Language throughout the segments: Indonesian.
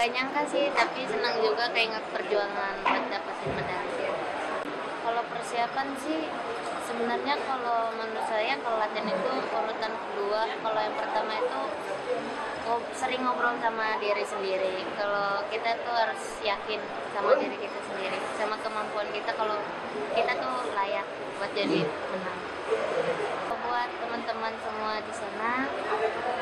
nggak nyangka sih, tapi senang juga kayak perjuangan buat dapetin medali. Kalau persiapan sih sebenarnya kalau menurut saya kalau latihan itu urutan kedua. Kalau yang pertama itu sering ngobrol sama diri sendiri. Kalau kita tuh harus yakin sama diri kita sendiri, sama kemampuan kita kalau kita tuh layak buat jadi menang. Buat teman-teman semua di sana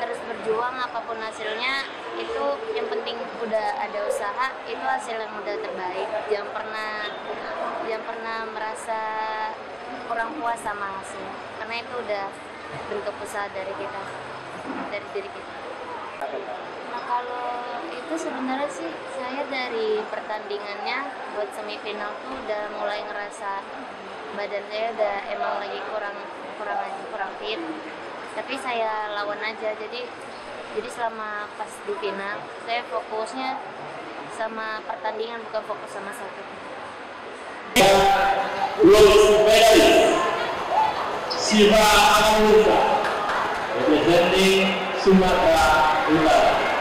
terus berjuang, apapun hasilnya itu yang penting udah ada usaha, itu hasil yang udah terbaik. Jangan pernah merasa kurang puas sama hasil, karena itu udah bentuk usaha dari kita, dari diri kita. Nah, kalau itu sebenarnya sih saya dari pertandingannya buat semifinal tuh udah mulai ngerasa badan saya udah emang lagi kurang fit, tapi saya lawan aja. Jadi selama pas di final saya fokusnya sama pertandingan, bukan fokus sama sakit. Siva Anuka representing Sumatera Utara.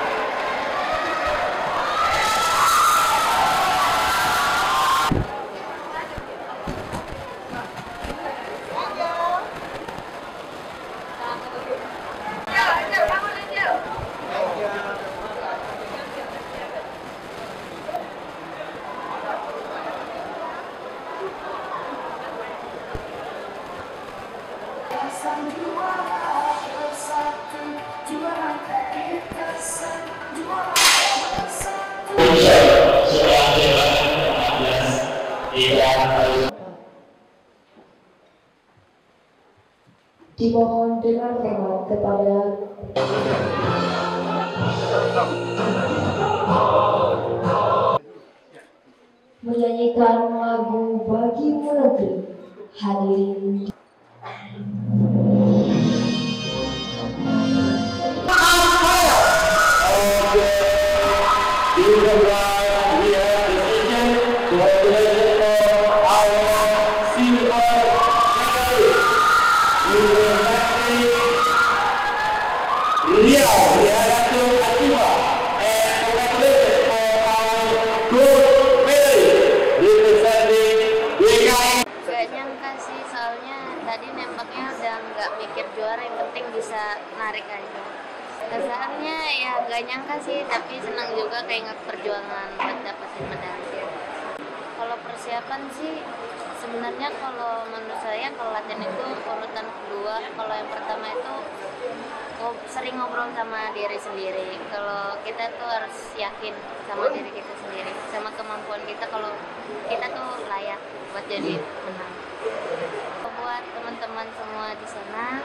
Dimohon dengan hormat kepada menyanyikan lagu Bagimu Negeri. Hadirin Gak nyangka sih, soalnya tadi nembaknya udah nggak mikir juara, yang penting bisa narik aja. Kesannya ya gak nyangka sih, tapi senang juga kayak perjuangan buat dapetin medali. Kalau persiapan sih sebenarnya kalau menurut saya kalau latihan itu urutan kedua. Kalau yang pertama itu sering ngobrol sama diri sendiri. Kalau kita tuh harus yakin sama diri kita sendiri, sama kemampuan kita kalau kita tuh layak buat jadi menang. Buat teman-teman semua di sana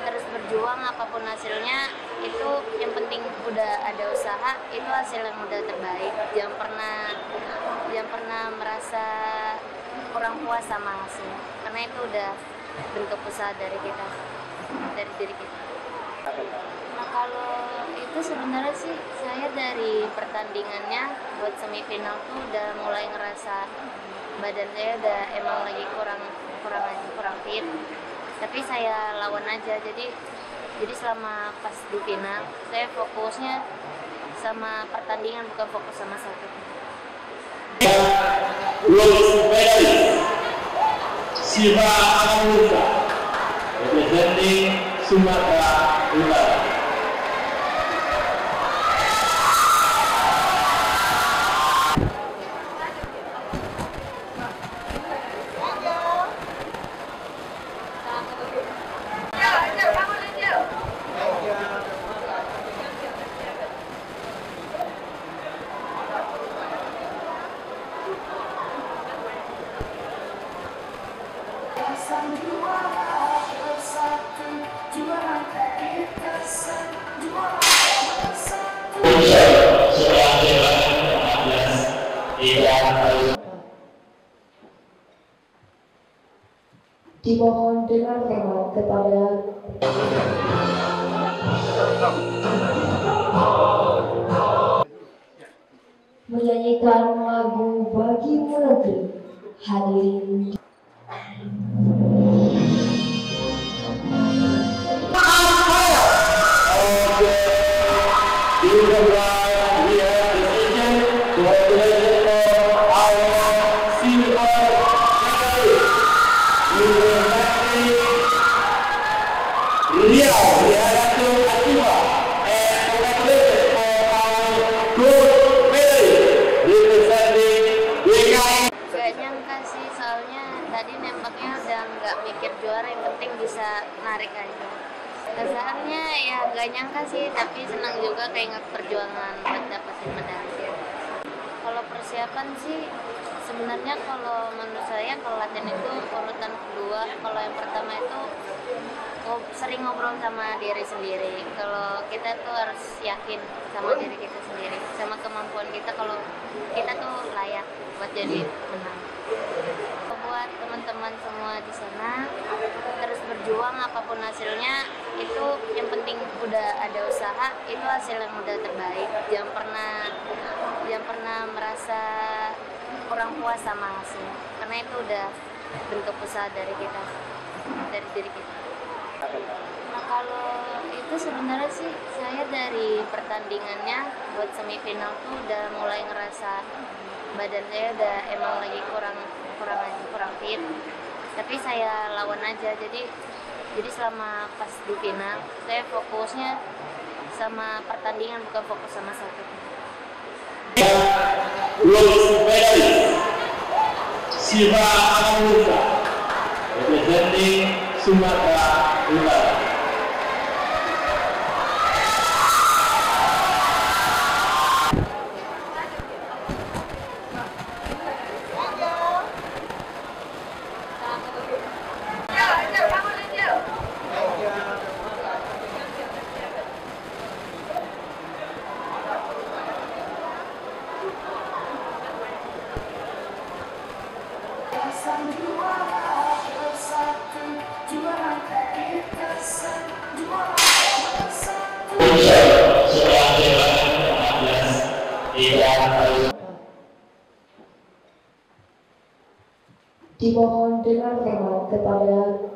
terus berjuang, apapun hasilnya itu yang penting udah ada usaha, itu hasil yang udah terbaik. Jangan pernah merasa kurang puas sama hasil, karena itu udah bentuk usaha dari kita, dari diri kita. Nah, kalau itu sebenarnya sih saya dari pertandingannya buat semifinal tuh udah mulai ngerasa badan saya udah emang lagi kurang fit, tapi saya lawan aja. Jadi selama pas di final saya fokusnya sama pertandingan, bukan fokus sama sakit. Siva Anuka representing Sumatera Utara. dimohon dengan hormat kepada menyanyikan lagu Bagimu Negeri. Hadirin Okay. Gak nyangka sih, soalnya tadi nembaknya udah nggak mikir juara, yang penting bisa narik aja. Kesannya ya gak nyangka sih, tapi senang juga keinget perjuangan buat dapetin medali. Kalau persiapan sih sebenarnya kalau menurut saya kalau latihan itu urutan kedua. Kalau yang pertama itu sering ngobrol sama diri sendiri. Kalau kita tuh harus yakin sama diri kita sendiri, sama kemampuan kita, kalau kita tuh layak buat jadi menang. Buat teman-teman semua di sana, terus berjuang apapun hasilnya, itu yang penting udah ada usaha, itu hasil yang udah terbaik. Jangan pernah merasa kurang puas sama hasil, karena itu udah bentuk usaha dari kita, dari diri kita. Nah, kalau itu sebenarnya sih saya dari pertandingannya buat semifinal tuh udah mulai ngerasa badan saya udah emang lagi kurang fit, tapi saya lawan aja. Jadi selama pas di final saya fokusnya sama pertandingan, bukan fokus sama satu. Siva Amaluka, representing Sumatera Utara. Dimohon dengan hormat kepada